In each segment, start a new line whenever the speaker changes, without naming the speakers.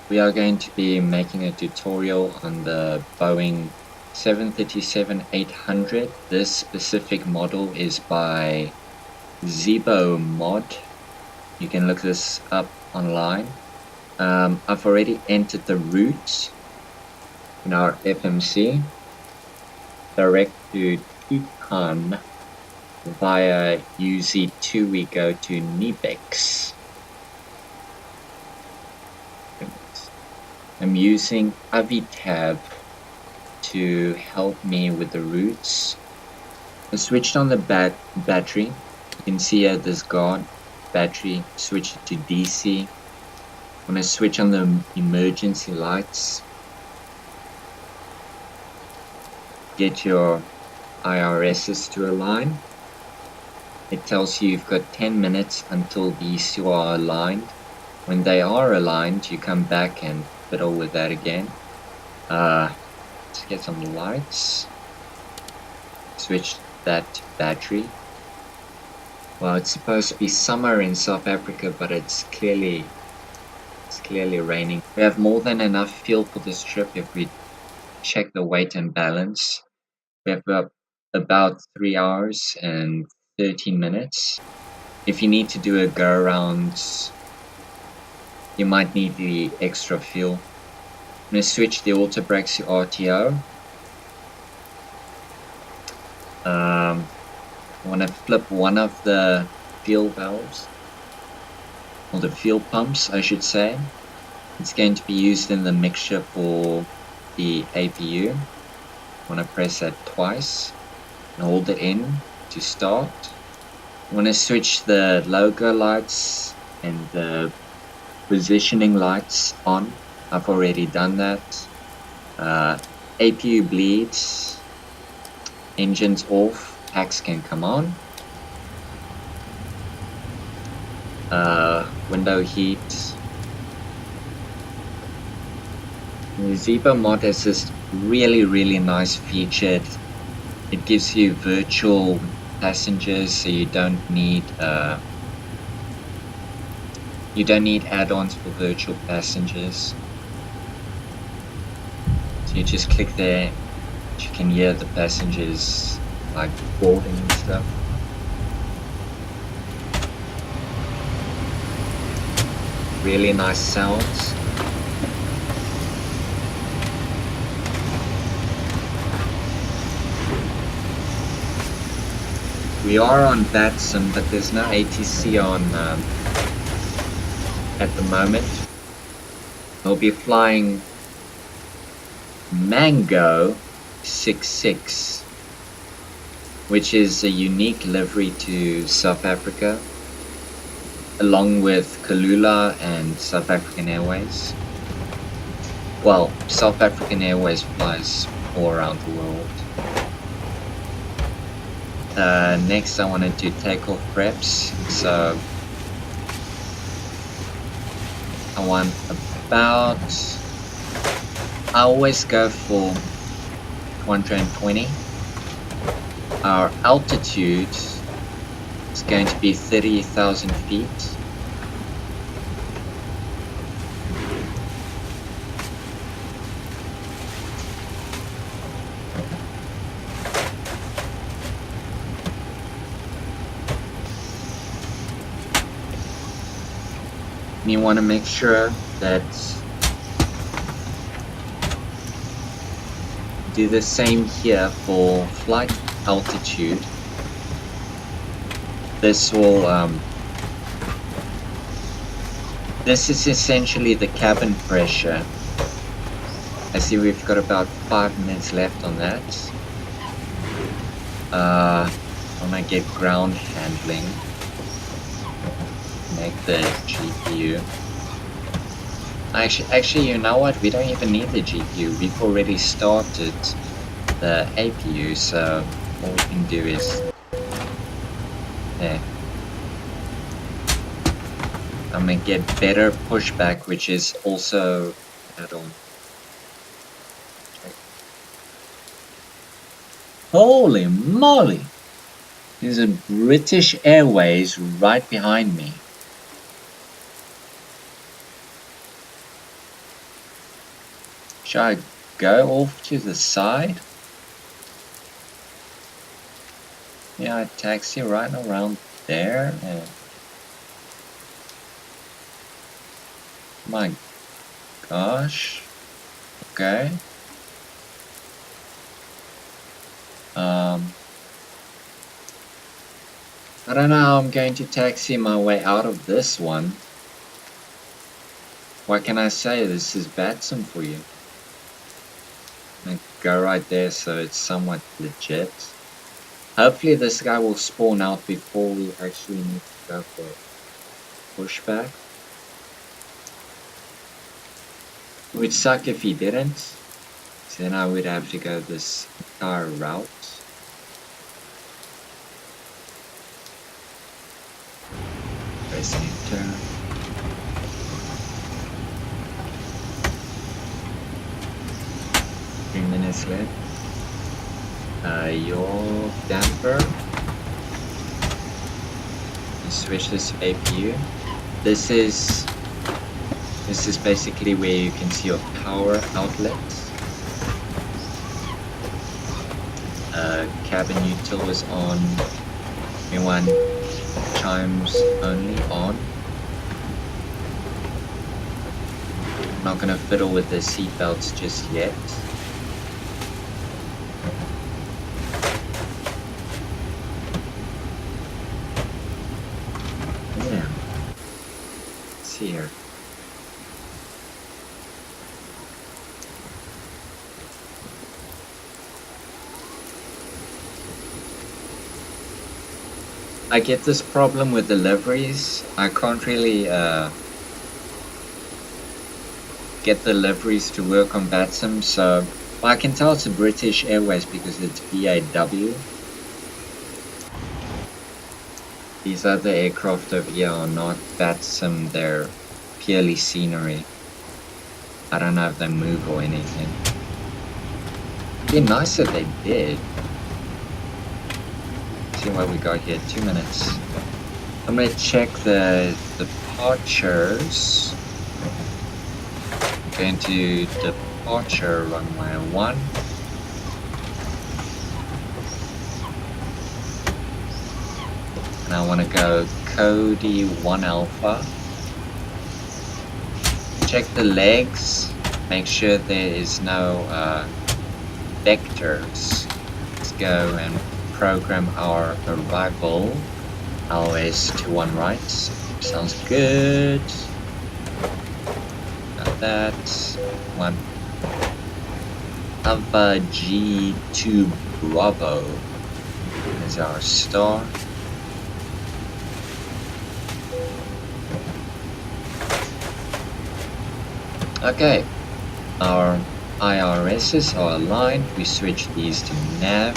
We are going to be making a tutorial on the Boeing 737-800. This specific model is by Zibo Mod. You can look this up online. I've already entered the route in our FMC direct to Titan. Via UZ2 we go to Nibex. I'm using Avitab to help me with the routes. I switched on the battery. You can see here this guard battery, switch it to DC. When I switch on the emergency lights, get your IRSs to align. It tells you you've got 10 minutes until these two are aligned. When they are aligned, you come back and fiddle with that again. Let's get some lights. Switch that to battery. Well, it's supposed to be summer in South Africa, but it's clearly raining. We have more than enough fuel for this trip if we check the weight and balance. We have about 3 hours and 13 minutes. If you need to do a go around, you might need the extra fuel. I'm going to switch the auto brakes to RTO. I want to flip one of the fuel valves, or the fuel pumps I should say. It's going to be used in the mixture for the APU. I want to press that twice and hold it in to start. I want to switch the logo lights and the positioning lights on. I've already done that. APU bleeds, engines off, packs can come on. Window heat. The Zibo Mod has this really nice feature. It gives you virtual passengers, so you don't need add-ons for virtual passengers. So you just click there, you can hear the passengers like boarding and stuff. Really nice sounds. We are on Datsun, but there's no ATC on at the moment. We'll be flying Mango 66, which is a unique livery to South Africa, along with Kalula and South African Airways. Well, South African Airways flies all around the world. Next I want to do takeoff preps, so I want I always go for 120. Our altitude is going to be 30,000 feet. You want to make sure that do the same here for flight altitude. This will this is essentially the cabin pressure. I see we've got about 5 minutes left on that. I want to get ground handling. Make the GPU. Actually, you know what? We don't even need the GPU. We've already started the APU, so all we can do is there. I'm gonna get better pushback, which is also add-on. Holy moly! There's a British Airways right behind me. Should I go off to the side? Yeah, taxi right around there. And my gosh. Okay. I don't know how I'm going to taxi my way out of this one. What can I say? This is Batson for you. Go right there so it's somewhat legit. Hopefully this guy will spawn out before we actually need to go for pushback. It would suck if he didn't. So then I would have to go this entire route. Press enter. Minutes left. Your damper. You switch this APU. This is basically where you can see your power outlets. Cabin util is on. Everyone chimes only on. I'm not gonna fiddle with the seatbelts just yet. Yeah. Let's see here. I get this problem with deliveries. I can't really get the liveries to work on Batsim, so well, I can tell it's a British Airways because it's BAW. These other aircraft over here are not Batsim, they're purely scenery. I don't know if they move or anything. It'd be nice if they did. See what we got here, 2 minutes. I'm gonna check the departures. Going to departure runway 1. And I want to go Cody 1 Alpha. Check the legs, make sure there is no vectors. Let's go and program our arrival. LS to 1 right. Sounds good. Got that. 1 Alpha G2 Bravo is our star. Okay, our IRSs are aligned. We switch these to nav.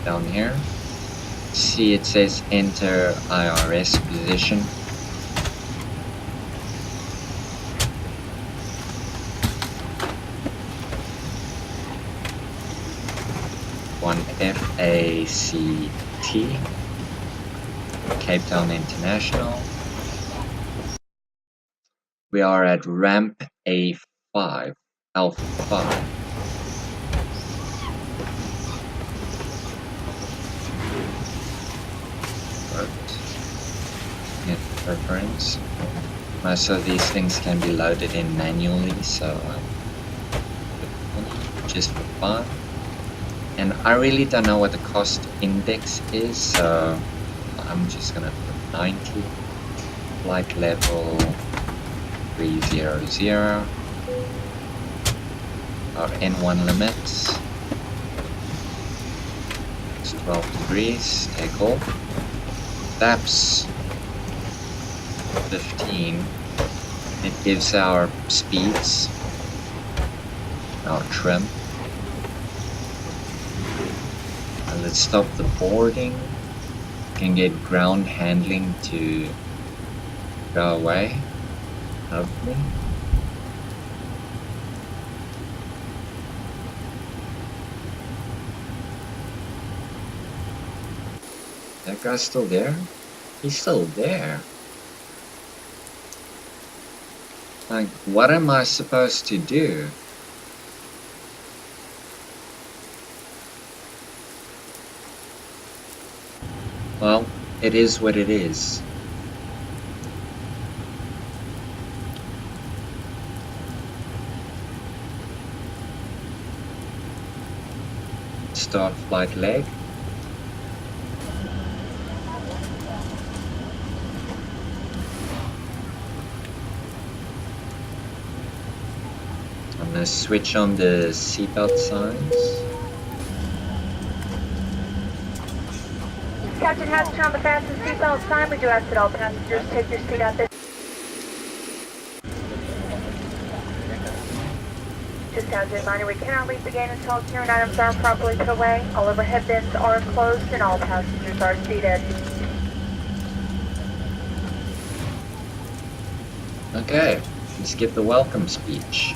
Down here, see it says enter IRS position. One FACT, Cape Town International. We are at ramp A5, Alpha 5. Preference. Most of these things can be loaded in manually, so just for fun. And I really don't know what the cost index is, so I'm just gonna put 90. Flight level 300. Our N1 limits. It's 12 degrees. Take off. Flaps 15. It gives our speeds, our trim. And let's stop the boarding. Can get ground handling to go away, hopefully. That guy's still there? He's still there. Like, what am I supposed to do? Well, it is what it is. Start flight leg. I'm gonna switch on the seatbelt signs.
Captain has to turn on the fasten seatbelt sign. We do ask that all passengers take your seat at this. Just as a reminder, we cannot leave the gate until all carrying items are properly put away. All overhead bins are closed and all passengers are seated.
Okay, let's give the welcome speech.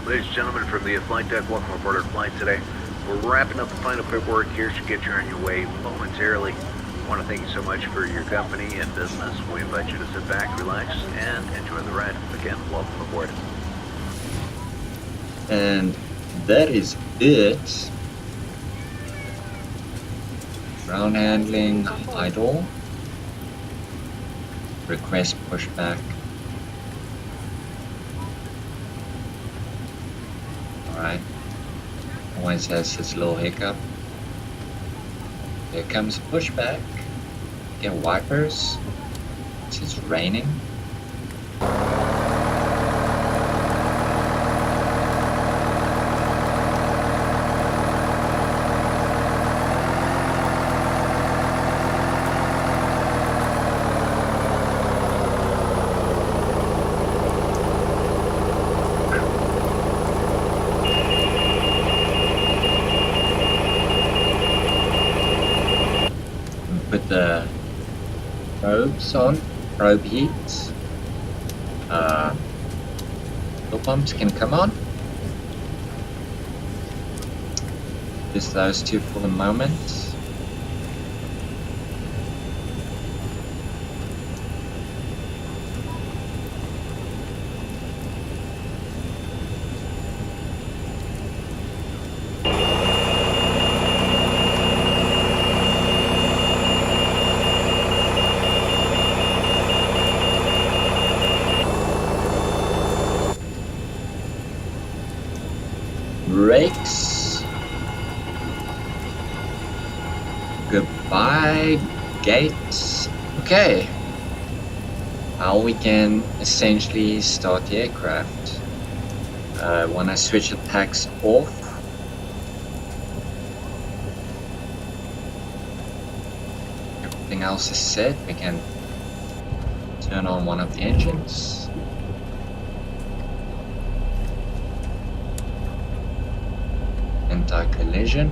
Ladies and gentlemen, from the flight deck, welcome aboard our flight today. We're wrapping up the final paperwork here to get you on your way momentarily. I want to thank you so much for your company and business. We invite you to sit back, relax, and enjoy the ride. Again, welcome aboard.
And that is it. Ground handling, idle. Request pushback. Alright. Always has this little hiccup. Here comes pushback. Get wipers. It's raining. Put the probes on, probe heats. Fuel pumps can come on. Just those two for the moment. Brakes. Goodbye, gates. Okay. Now we can essentially start the aircraft. When I switch the packs off, everything else is set. We can turn on one of the engines. Anti-collision.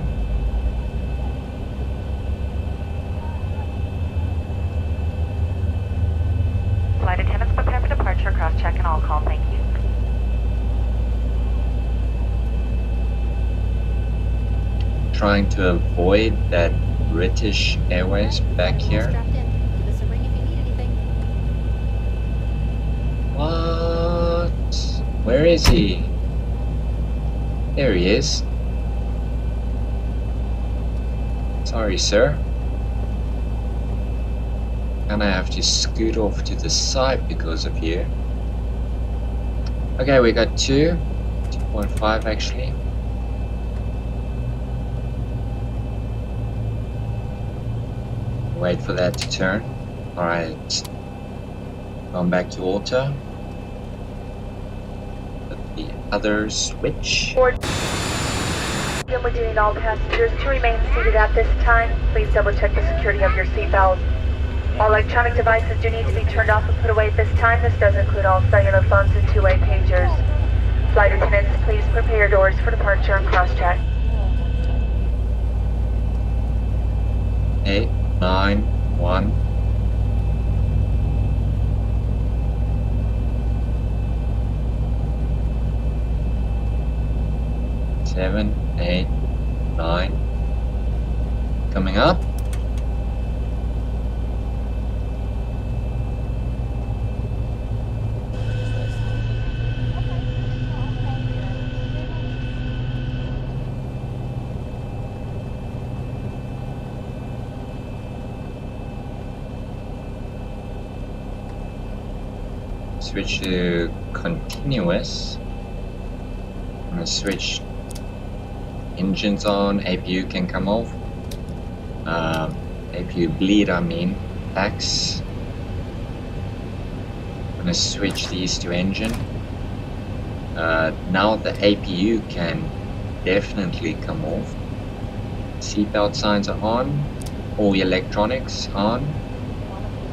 Flight attendants prepare for departure. Cross-check and all call. Thank you.
Trying to avoid that British Airways back here. What? Where is he? There he is. Sorry, sir. And I have to scoot off to the side because of you. Okay, we got 2.5 actually. Wait for that to turn. Alright. Going back to auto. The other switch.
Then we do need all passengers to remain seated at this time. Please double check the security of your seatbelt. All electronic devices do need to be turned off and put away at this time. This does include all cellular phones and two-way pagers. Flight attendants, please prepare your doors for departure and cross-check.
8, 9, 1. Seven, 8, 9. Coming up. Switch to continuous. I'm gonna switch engines on, APU can come off. APU bleed, I mean, packs. I'm gonna switch these to engine. Now the APU can definitely come off. Seatbelt signs are on, all electronics on.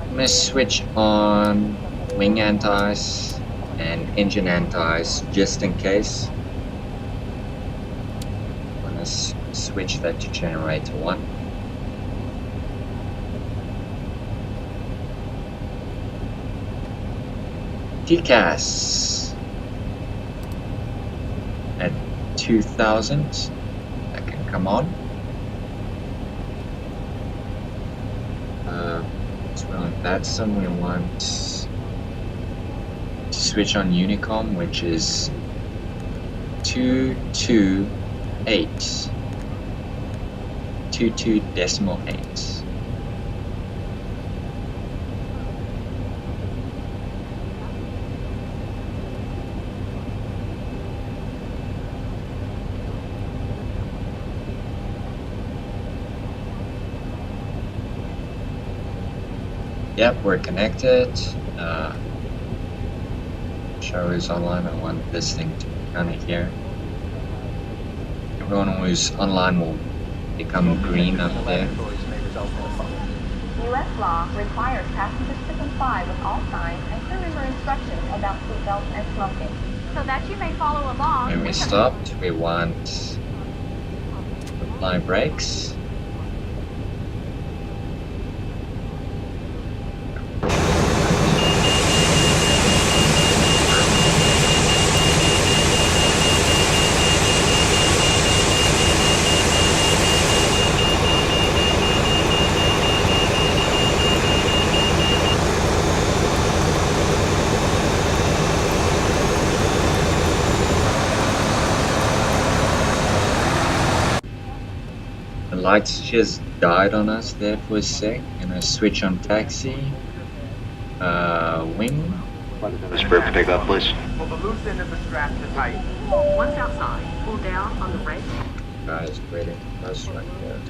I'm gonna switch on wing anti-ice and engine anti-ice just in case. I'm gonna switch that to generator 1. TCAS at 2000, that can come on. So on that sum we want to switch on Unicom, which is 228, 22.8. Yep, we're connected. Show is online. I want this thing to be kind of here. Everyone who's online will become green up there.
U.S. law requires passengers to comply with all signs and crew member instructions about seatbelts and smoking. So that you may follow along.
When we stopped, we want apply brakes. The lights just died on us there for a sec. Gonna switch on taxi. Wing.
Spur pickup, please.
Pull the loose end of the strap to tight. Once outside, pull down on the brakes.
Guys waiting for us right there.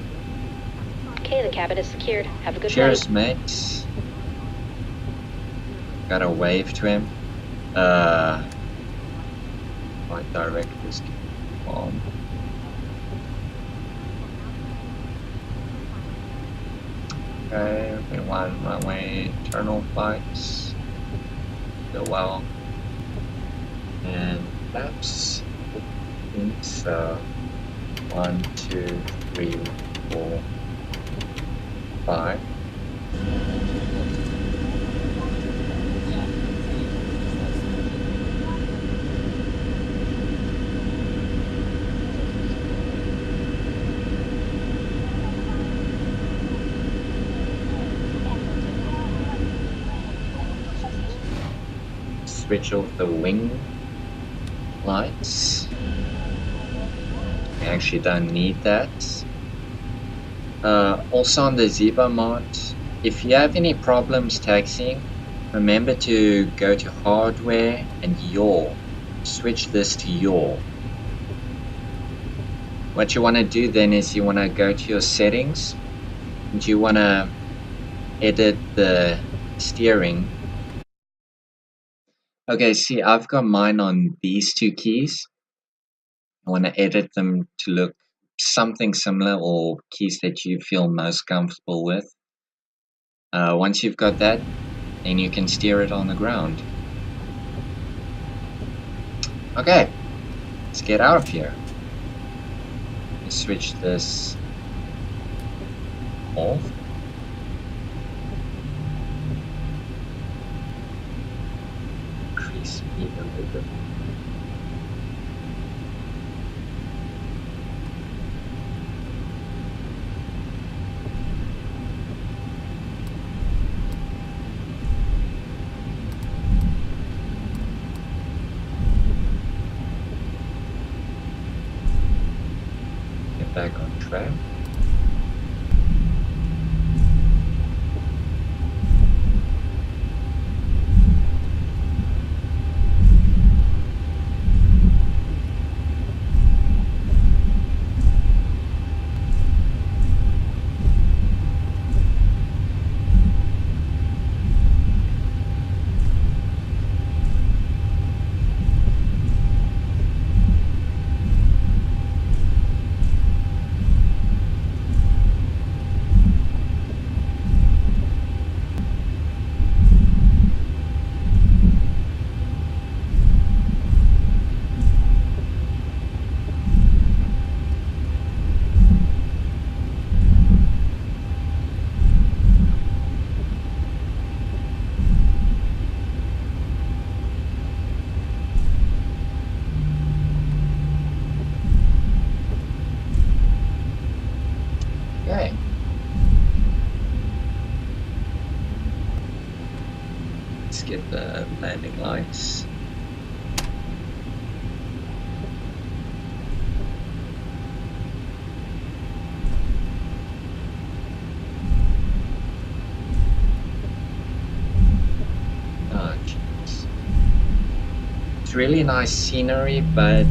Okay, the cabin is secured. Have a good
Cheers,
night.
mates. Gotta wave to him. My director's on. Okay, we want runway internal flights. Go well. And flaps. So 1, 2, 3, 4, 5. Switch off the wing lights. We actually don't need that. Also on the Zibo Mod, if you have any problems taxiing, remember to go to hardware and yaw. Switch this to yaw. What you want to do then is you want to go to your settings and you want to edit the steering. Okay, see, I've got mine on these two keys. I want to edit them to look something similar, or keys that you feel most comfortable with. Once you've got that, then you can steer it on the ground. Okay, let's get out of here. Let's switch this off. Increase speed a little bit. Back on track. landing lights. Oh, jeez. It's really nice scenery, but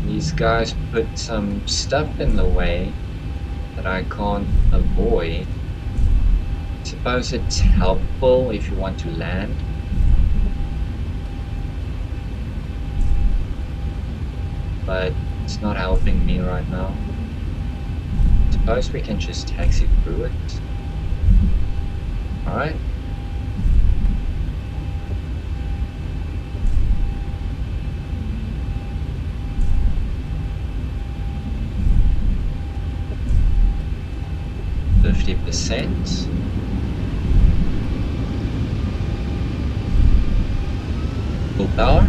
these guys put some stuff in the way that I can't avoid. I suppose it's helpful if you want to land. But it's not helping me right now. Suppose we can just taxi through it. Alright. %. Full power.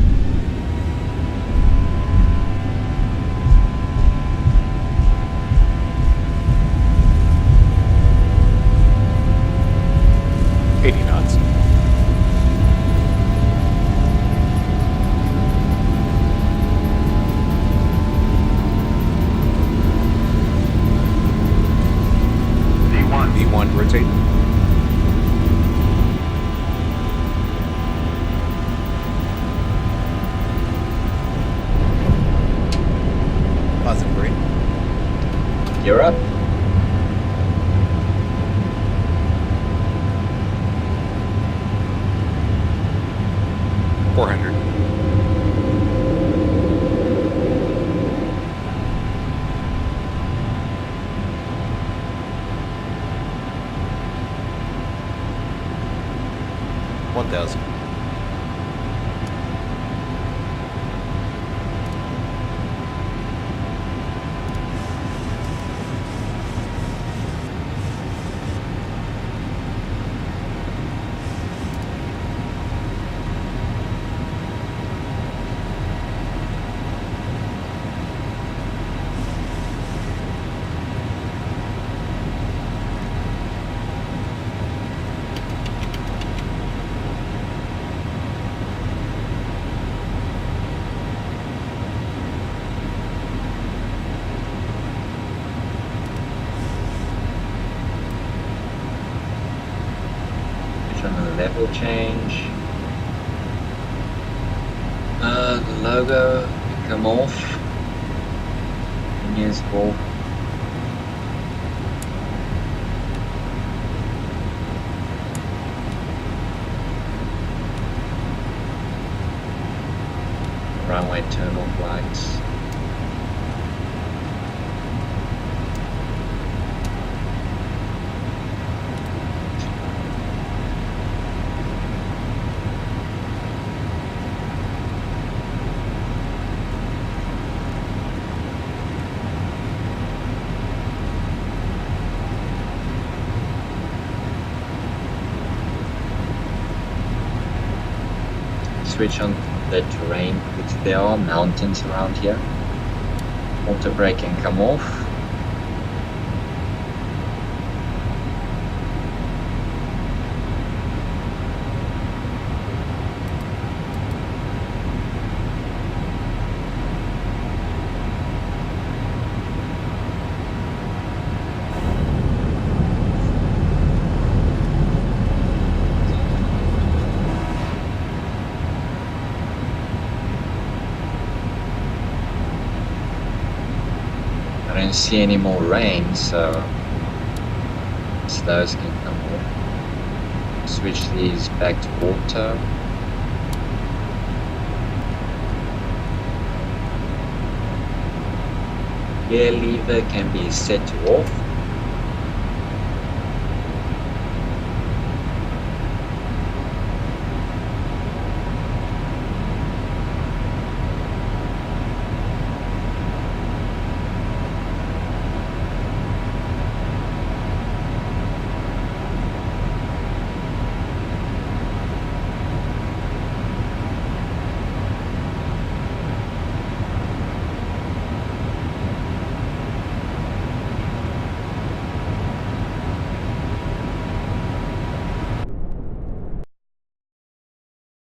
V1, rotate. Positive green.
You're up.
$400. $1,000.
Level change. The logo come off. And here's ball. Runway turn off lights. Switch on the terrain, because there are mountains around here. Auto braking come off. I don't see any more rain, so slows can come off. Switch these back to auto. Gear lever can be set to off.